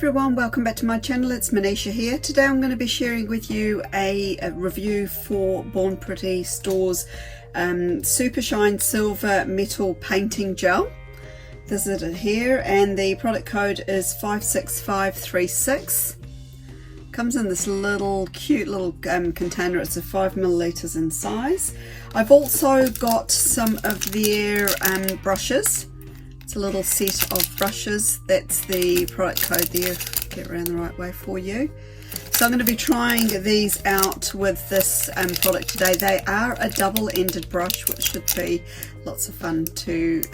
everyone, welcome back to my channel. It's Manisha here. Today I'm going to be sharing with you a review for Born Pretty Store's Super Shine Silver Metal Painting Gel. This is it here, and the product code is 56536. Comes in this little cute little container. It's a 5 milliliters in size. I've also got some of their brushes. It's a little set of brushes. That's the product code there. Get around the right way for you. So I'm going to be trying these out with this product today. They are a double-ended brush, which should be lots of fun to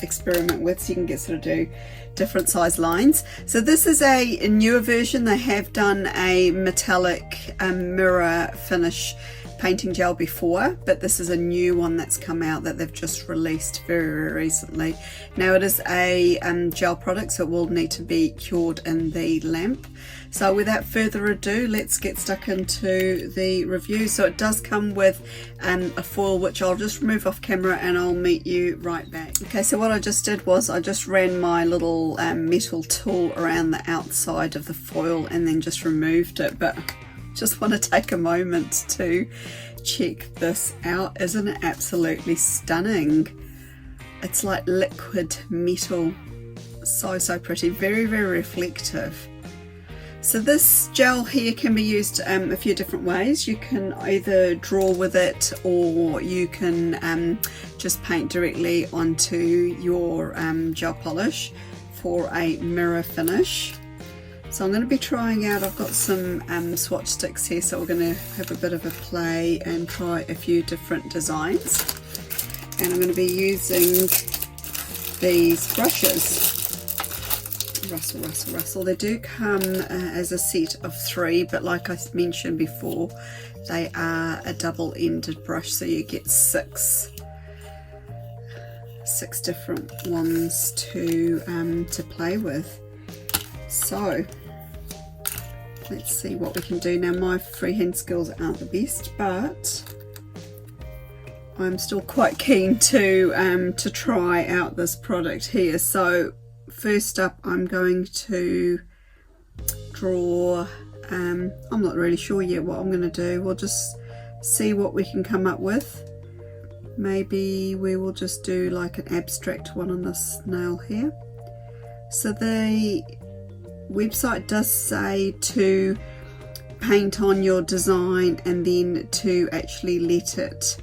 experiment with, so you can get sort of do different size lines. So this is a newer version. They have done a metallic mirror finish painting gel before, but this is a new one that's come out that they've just released very recently. Now it is a gel product, so it will need to be cured in the lamp. So without further ado, let's get stuck into the review. So it does come with a foil, which I'll just remove off camera and I'll meet you right back. Okay, so what I just did was I just ran my little metal tool around the outside of the foil and then just removed it, but just want to take a moment to check this out. Isn't it absolutely stunning? It's like liquid metal. So pretty, very reflective. So this gel here can be used a few different ways. You can either draw with it, or you can just paint directly onto your gel polish for a mirror finish. So I'm going to be trying out, I've got some swatch sticks here, so we're going to have a bit of a play and try a few different designs. And I'm going to be using these brushes. Rustle. They do come as a set of 3, but like I mentioned before, they are a double-ended brush, so you get six different ones to play with. So let's see what we can do. Now my freehand skills aren't the best, but I'm still quite keen to try out this product here. So first up, I'm going to draw, I'm not really sure yet what I'm going to do. We'll just see what we can come up with. Maybe we will just do like an abstract one on this nail here. So the website does say to paint on your design and then to actually let it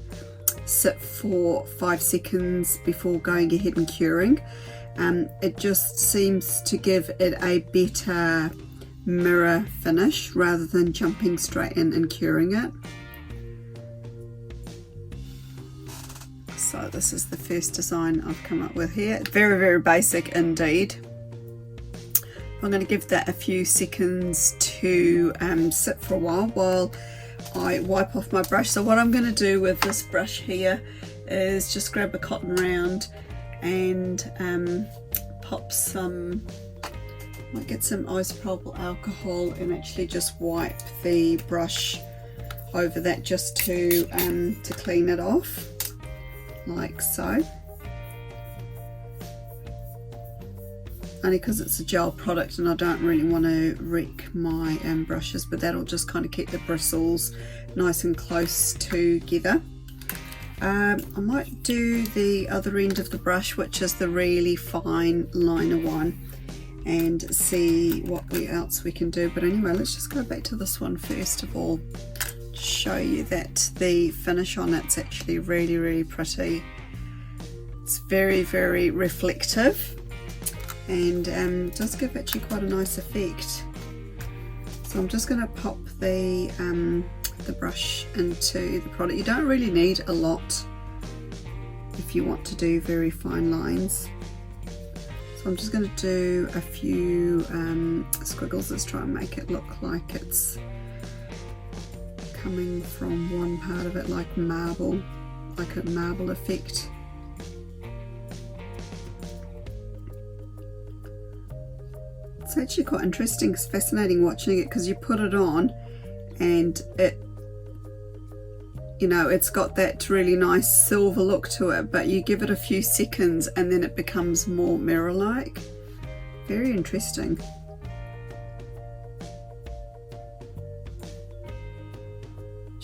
sit for 5 seconds before going ahead and curing. It just seems to give it a better mirror finish rather than jumping straight in and curing it. So this is the first design I've come up with here. Very basic indeed. I'm going to give that a few seconds to sit for a while I wipe off my brush. So what I'm going to do with this brush here is just grab a cotton round and pop some, might get some isopropyl alcohol and actually just wipe the brush over that just to clean it off, like so. Only because it's a gel product and I don't really want to wreck my brushes, but that'll just kind of keep the bristles nice and close together. I might do the other end of the brush, which is the really fine liner one, and see what else we can do. But anyway, let's just go back to this one first of all, show you that the finish on it's actually really pretty. It's very reflective and does give actually quite a nice effect. So I'm just going to pop the brush into the product. You don't really need a lot if you want to do very fine lines. So I'm just going to do a few squiggles. Let's try and make it look like it's coming from one part of it, like marble, like a marble effect. It's actually quite interesting, it's fascinating watching it, because you put it on and it, you know, it's got that really nice silver look to it, but you give it a few seconds and then it becomes more mirror-like. Very interesting.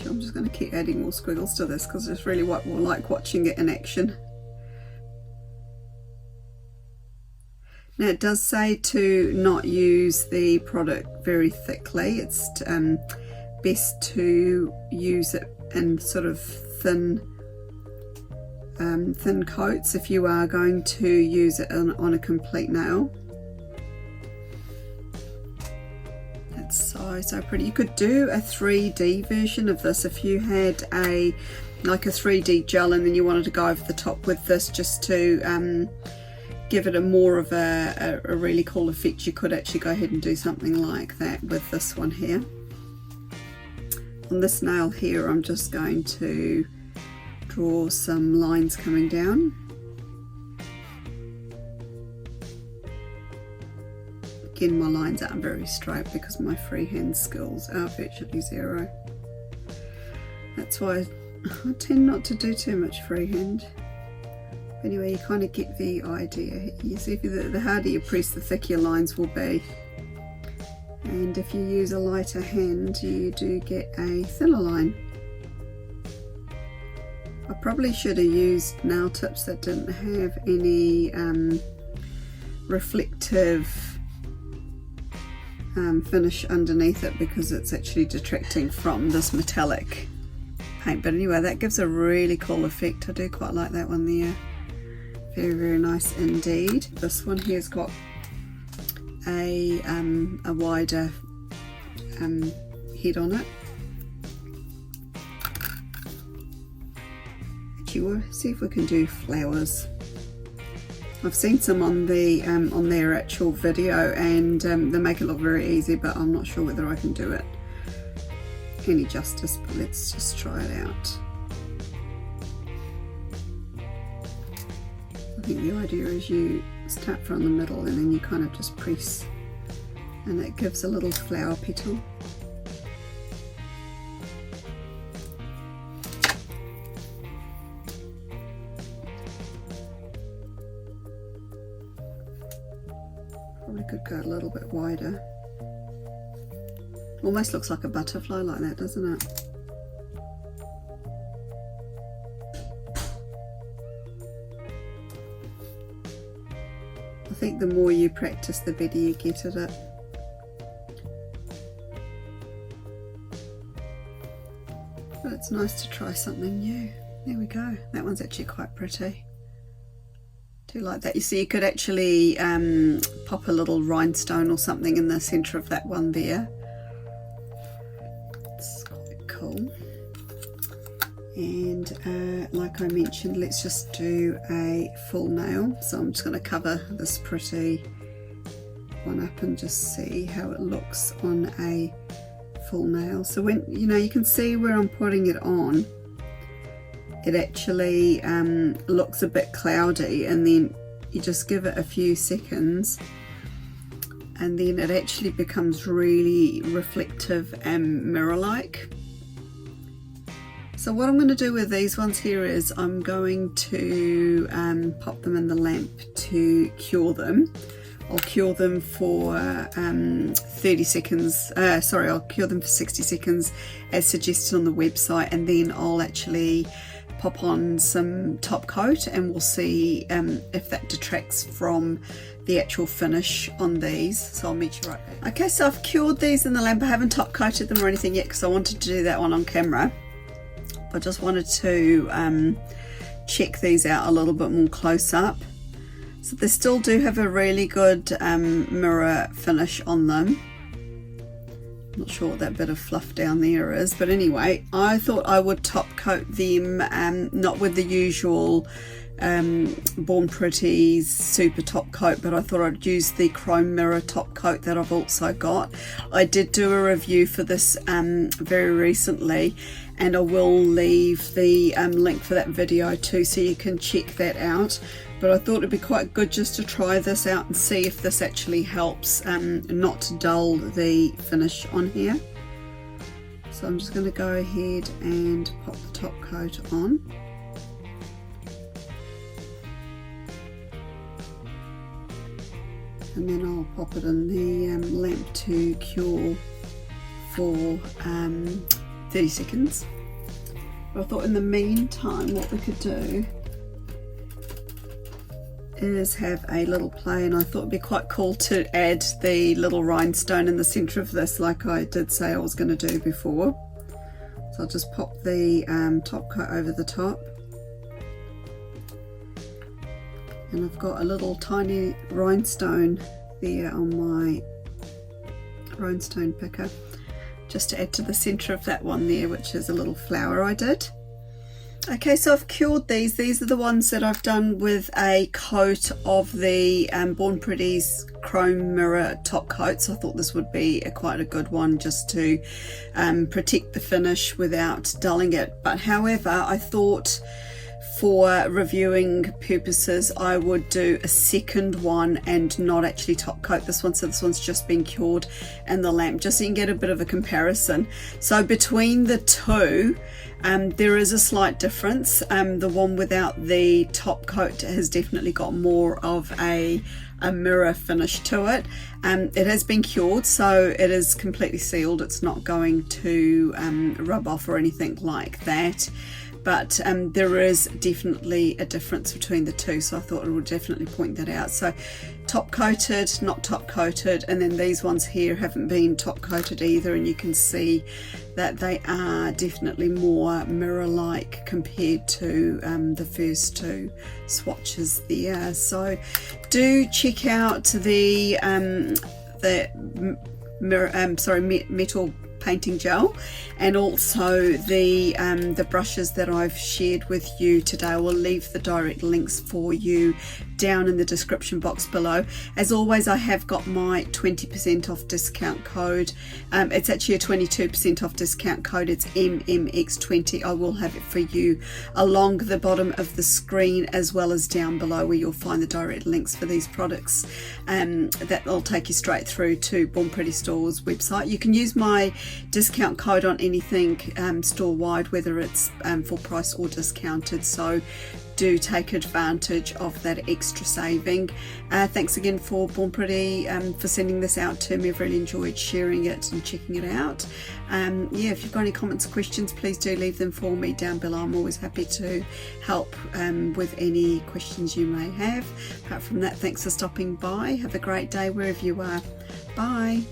Actually, I'm just going to keep adding more squiggles to this because I just really like watching it in action. Now it does say to not use the product very thickly. It's best to use it in sort of thin coats if you are going to use it on a complete nail. That's so pretty. You could do a 3D version of this if you had like a 3D gel and then you wanted to go over the top with this just to give it a more of a really cool effect. You could actually go ahead and do something like that with this one here. On this nail here, I'm just going to draw some lines coming down. Again, my lines aren't very straight because my freehand skills are virtually zero. That's why I tend not to do too much freehand. Anyway, you kind of get the idea. You see, the harder you press, the thicker your lines will be. And if you use a lighter hand, you do get a thinner line. I probably should have used nail tips that didn't have any reflective finish underneath it, because it's actually detracting from this metallic paint. But anyway, that gives a really cool effect. I do quite like that one there. Very nice indeed. This one here's got a wider head on it. Actually, we'll see if we can do flowers. I've seen some on their actual video, and they make it look very easy, but I'm not sure whether I can do it any justice. But let's just try it out. I think the idea is you start from the middle and then you kind of just press, and it gives a little flower petal. Probably could go a little bit wider. Almost looks like a butterfly like that, doesn't it? I think the more you practice, the better you get at it. But it's nice to try something new. There we go. That one's actually quite pretty. Do like that. You see, you could actually pop a little rhinestone or something in the centre of that one there. It's quite cool. And like I mentioned, let's just do a full nail. So I'm just going to cover this pretty one up and just see how it looks on a full nail. So when you can see where I'm putting it on, it actually looks a bit cloudy, and then you just give it a few seconds and then it actually becomes really reflective and mirror-like. So what I'm going to do with these ones here is I'm going to pop them in the lamp to cure them. I'll cure them for 30 seconds, I'll cure them for 60 seconds as suggested on the website, and then I'll actually pop on some top coat and we'll see if that detracts from the actual finish on these. So I'll meet you right back. Okay, so I've cured these in the lamp. I haven't top coated them or anything yet because I wanted to do that one on camera. I just wanted to check these out a little bit more close up. So they still do have a really good mirror finish on them. Not sure what that bit of fluff down there is, but anyway, I thought I would top coat them, not with the usual Born Pretty's super top coat, but I thought I'd use the chrome mirror top coat that I've also got. I did do a review for this very recently, and I will leave the link for that video too, so you can check that out. But I thought it'd be quite good just to try this out and see if this actually helps not to dull the finish on here. So I'm just going to go ahead and pop the top coat on. And then I'll pop it in the lamp to cure for 30 seconds. But I thought in the meantime what we could do is have a little play, and I thought it'd be quite cool to add the little rhinestone in the center of this like I did say I was going to do before. So I'll just pop the top coat over the top, and I've got a little tiny rhinestone there on my rhinestone picker just to add to the center of that one there, which is a little flower I did. Okay, so I've cured these. These are the ones that I've done with a coat of the Born Pretty's chrome mirror top coat. So I thought this would be quite a good one just to protect the finish without dulling it. But however, I thought for reviewing purposes I would do a second one and not actually top coat this one. So this one's just been cured in the lamp, just so you can get a bit of a comparison. So between the two, there is a slight difference. The one without the top coat has definitely got more of a mirror finish to it. It has been cured, so it is completely sealed. It's not going to rub off or anything like that. But there is definitely a difference between the two, so I thought I would definitely point that out. So top coated, not top coated, and then these ones here haven't been top coated either, and you can see that they are definitely more mirror-like compared to the first two swatches there. So do check out the metal painting gel, and also the brushes that I've shared with you today. I will leave the direct links for you down in the description box below. As always, I have got my 20% off discount code. It's actually a 22% off discount code. It's MMX20. I will have it for you along the bottom of the screen as well as down below, where you'll find the direct links for these products. That will take you straight through to Born Pretty Store's website. You can use my discount code on anything store-wide, whether it's full price or discounted, so do take advantage of that extra saving. Thanks again for Born Pretty for sending this out to me. I've really enjoyed sharing it and checking it out. Yeah, if you've got any comments or questions, please do leave them for me down below. I'm always happy to help with any questions you may have. Apart from that, thanks for stopping by. Have a great day wherever you are. Bye.